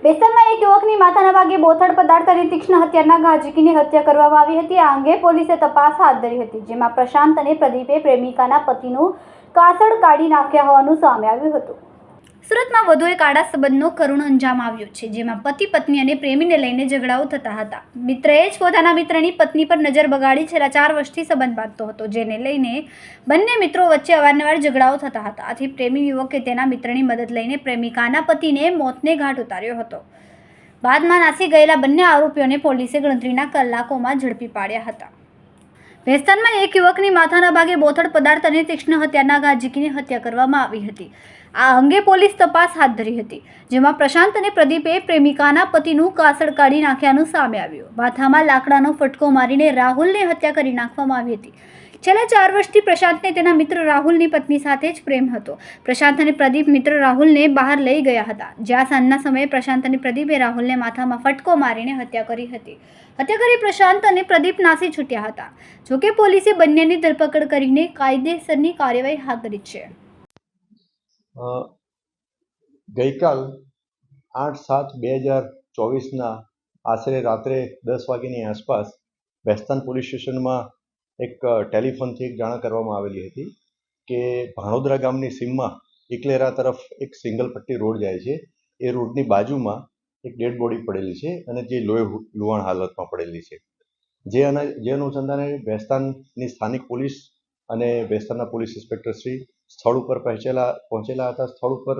વેસ્ટર્નમાં એક યુવકની માથાના ભાગે બોથડ પદાર્થ અને તીક્ષ્ણ હથિયારના ઘા ઝીકીને હત્યા કરવામાં આવી હતી। આ અંગે પોલીસે તપાસ હાથ ધરી હતી, જેમાં પ્રશાંત અને પ્રદીપે પ્રેમિકાના પતિનું કાસળ કાઢી નાખ્યા હોવાનું સામે આવ્યું હતું। સુરતમાં વધુ એક આડા સંબંધનો કરુણ અંજામ આવ્યો છે, જેમાં પતિ પત્ની અને પ્રેમીને લઈને ઝઘડાઓ થતા હતા। મિત્રએ જ પોતાના મિત્રની પત્ની પર નજર બગાડી છેલ્લા 4 વર્ષથી સંબંધ બાંધતો હતો, જેને લઈને બંને મિત્રો વચ્ચે અવારનવાર ઝઘડાઓ થતા હતા। આથી પ્રેમી યુવકે તેના મિત્રની મદદ લઈને પ્રેમિકાના પતિને મોતને ઘાટ ઉતાર્યો હતો। બાદમાં નાસી ગયેલા બંને આરોપીઓને પોલીસે ગણતરીના કલાકોમાં ઝડપી પાડ્યા હતા। વેસ્ટર્નમાં એક યુવકની માથાના ભાગે બોથડ પદાર્થ અને તીક્ષ્ણ હથિયારના ઘા ઝીકીને હત્યા કરવામાં આવી હતી। આ અંગે પોલીસ તપાસ હાથ ધરી હતી, જેમાં પ્રશાંત અને પ્રદીપે પ્રેમિકાના પતિનું કાસળ કાઢી નાખ્યાનું સામે આવ્યું। માથામાં લાકડાનો ફટકો મારીને રાહુલને હત્યા કરી નાખવામાં આવી હતી। છેલ્લા 4 વર્ષથી પ્રશાંતને તેના મિત્ર રાહુલની પત્ની સાથે જ પ્રેમ હતો। પ્રશાંત અને પ્રદીપ મિત્ર રાહુલને બહાર લઈ ગયા હતા, જ્યાં સાંજના સમયે પ્રશાંત અને પ્રદીપે રાહુલને માથામાં ફટકો મારીને હત્યા કરી હતી। હત્યા કરી પ્રશાંત અને પ્રદીપ નાસી છૂટ્યા હતા। જોકે પોલીસે બંનેની ધરપકડ કરીને કાયદેસરની કાર્યવાહી હાથ ધરી છે। ગઈકાલ 8/7/2024ના આશરે રાત્રે 10 વાગ્યાની આસપાસ વેસ્ટર્ન પોલીસ સ્ટેશનમાં એક ટેલિફોનથી એક જાણ કરવામાં આવેલી હતી કે ભાણોદરા ગામની સીમમાં ઇકલેરા તરફ એક સિંગલ પટ્ટી રોડ જાય છે। એ રોડની બાજુમાં એક ડેડ બોડી પડેલી છે અને જે લુહાણ હાલતમાં પડેલી છે। જે અનુસંધાને વેસ્ટર્નની સ્થાનિક પોલીસ અને વેસ્ટર્નના પોલીસ ઇન્સ્પેક્ટર શ્રી સ્થળ ઉપર પહોંચેલા હતા। સ્થળ ઉપર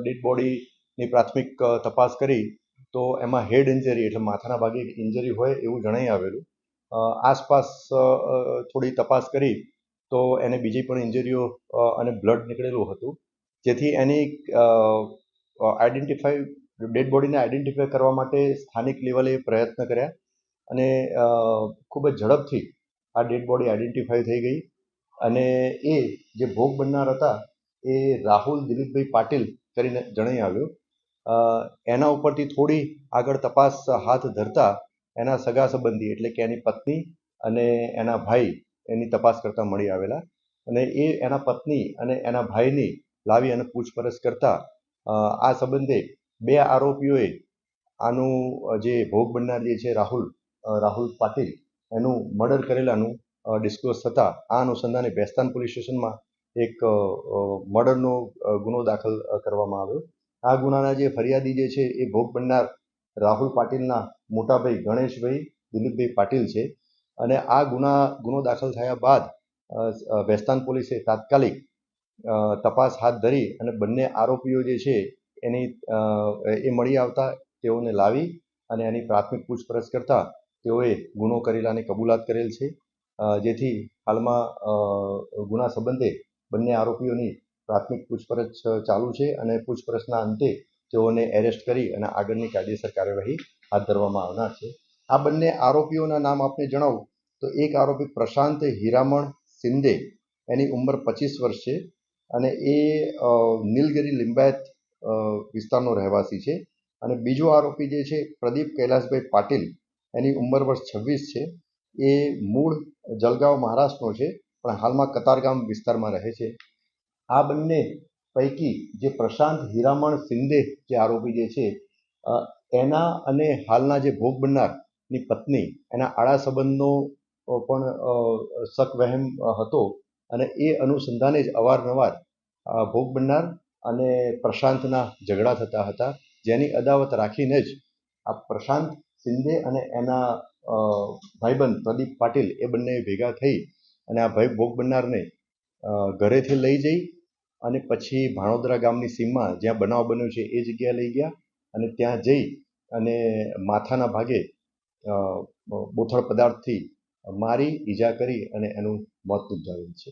ડેડ બોડીની પ્રાથમિક તપાસ કરી તો એમાં હેડ ઇન્જરી એટલે માથાના ભાગે ઇન્જરી હોય એવું જણાઈ આવેલું। આસપાસ થોડી તપાસ કરી તો એને બીજી પણ ઇન્જરીઓ અને બ્લડ નીકળેલું હતું, જેથી એની ડેડ બોડીને આઈડેન્ટિફાઈ કરવા માટે સ્થાનિક લેવલે પ્રયત્ન કર્યા અને ખૂબ જ ઝડપથી આ ડેડ બોડી આઈડેન્ટિફાઈ થઈ ગઈ અને એ જે ભોગ બનનાર હતા એ રાહુલ દિલીપભાઈ પાટીલ કરીને જણાઈ આવ્યું। એના ઉપરથી થોડી આગળ તપાસ હાથ ધરતા એના સગા સંબંધી એટલે કે એની પત્ની અને એના ભાઈ એની તપાસ કરતા મળી આવેલા અને એ એના પત્ની અને એના ભાઈની લાવી અને પૂછપરછ કરતા આ સંબંધે 2 આરોપીઓએ આનું જે ભોગ બનનાર જે છે રાહુલ પાટીલ એનું મર્ડર કરેલાનું ડિસ્ક્લોઝ થતાં આ અનુસંધાને વેસ્ટર્ન પોલીસ સ્ટેશનમાં એક મર્ડરનો ગુનો દાખલ કરવામાં આવ્યો। આ ગુનાના જે ફરિયાદી જે છે એ ભોગ બનનાર રાહુલ પાટીલના મોટાભાઈ ગણેશભાઈ દિલીપભાઈ પાટીલ છે અને આ ગુનો દાખલ થયા બાદ વેસ્ટર્ન પોલીસે તાત્કાલિક તપાસ હાથ ધરી અને બંને આરોપીઓ જે છે એ મળી આવતા તેઓને લાવી અને એની પ્રાથમિક પૂછપરછ કરતા તેઓએ ગુનો કરેલાની કબૂલાત કરેલ છે, જેથી હાલમાં ગુના સંબંધે બંને આરોપીઓની પ્રાથમિક પૂછપરછ ચાલુ છે અને પૂછપરછના અંતે તેઓને એરેસ્ટ કરી અને આગળની કાયદેસર કાર્યવાહી હાથ ધરવામાં આવનાર છે। આ બંને આરોપીઓના નામ આપને જણાવું તો એક આરોપી પ્રશાંત હીરામણ શિંદે, એની ઉંમર 25 વર્ષ છે અને એ નીલગિરી લિંબાયત વિસ્તારનો રહેવાસી છે અને બીજો આરોપી જે છે પ્રદીપ કૈલાસભાઈ પાટીલ, એની ઉંમર વર્ષ 26 છે। એ મૂળ જલગાંવ મહારાષ્ટ્રનો છે પણ હાલમાં કતારગામ વિસ્તારમાં રહે છે। આ બંને પૈકી જે પ્રશાંત હીરામણ શિંદે જે આરોપી જે છે એના અને હાલના જે ભોગ બનનારની પત્ની એના આડા સંબંધનો પણ શક વહેમ હતો અને એ અનુસંધાને જ અવારનવાર ભોગ બનનાર અને પ્રશાંતના ઝઘડા થતા હતા, જેની અદાવત રાખીને જ આ પ્રશાંત શિંદે અને એના ભાઈબંધ પ્રદીપ પાટીલ એ બંને ભેગા થઈ અને આ ભોગ બનનારને ઘરેથી લઈ જઈ અને પછી ભાણોદરા ગામની સીમમાં જ્યાં બનાવ બન્યો છે એ જગ્યાએ લઈ ગયા અને ત્યાં જઈ અને માથાના ભાગે બોથડ પદાર્થથી મારી ઈજા કરી અને એનું મોત નિપજાવેલ છે।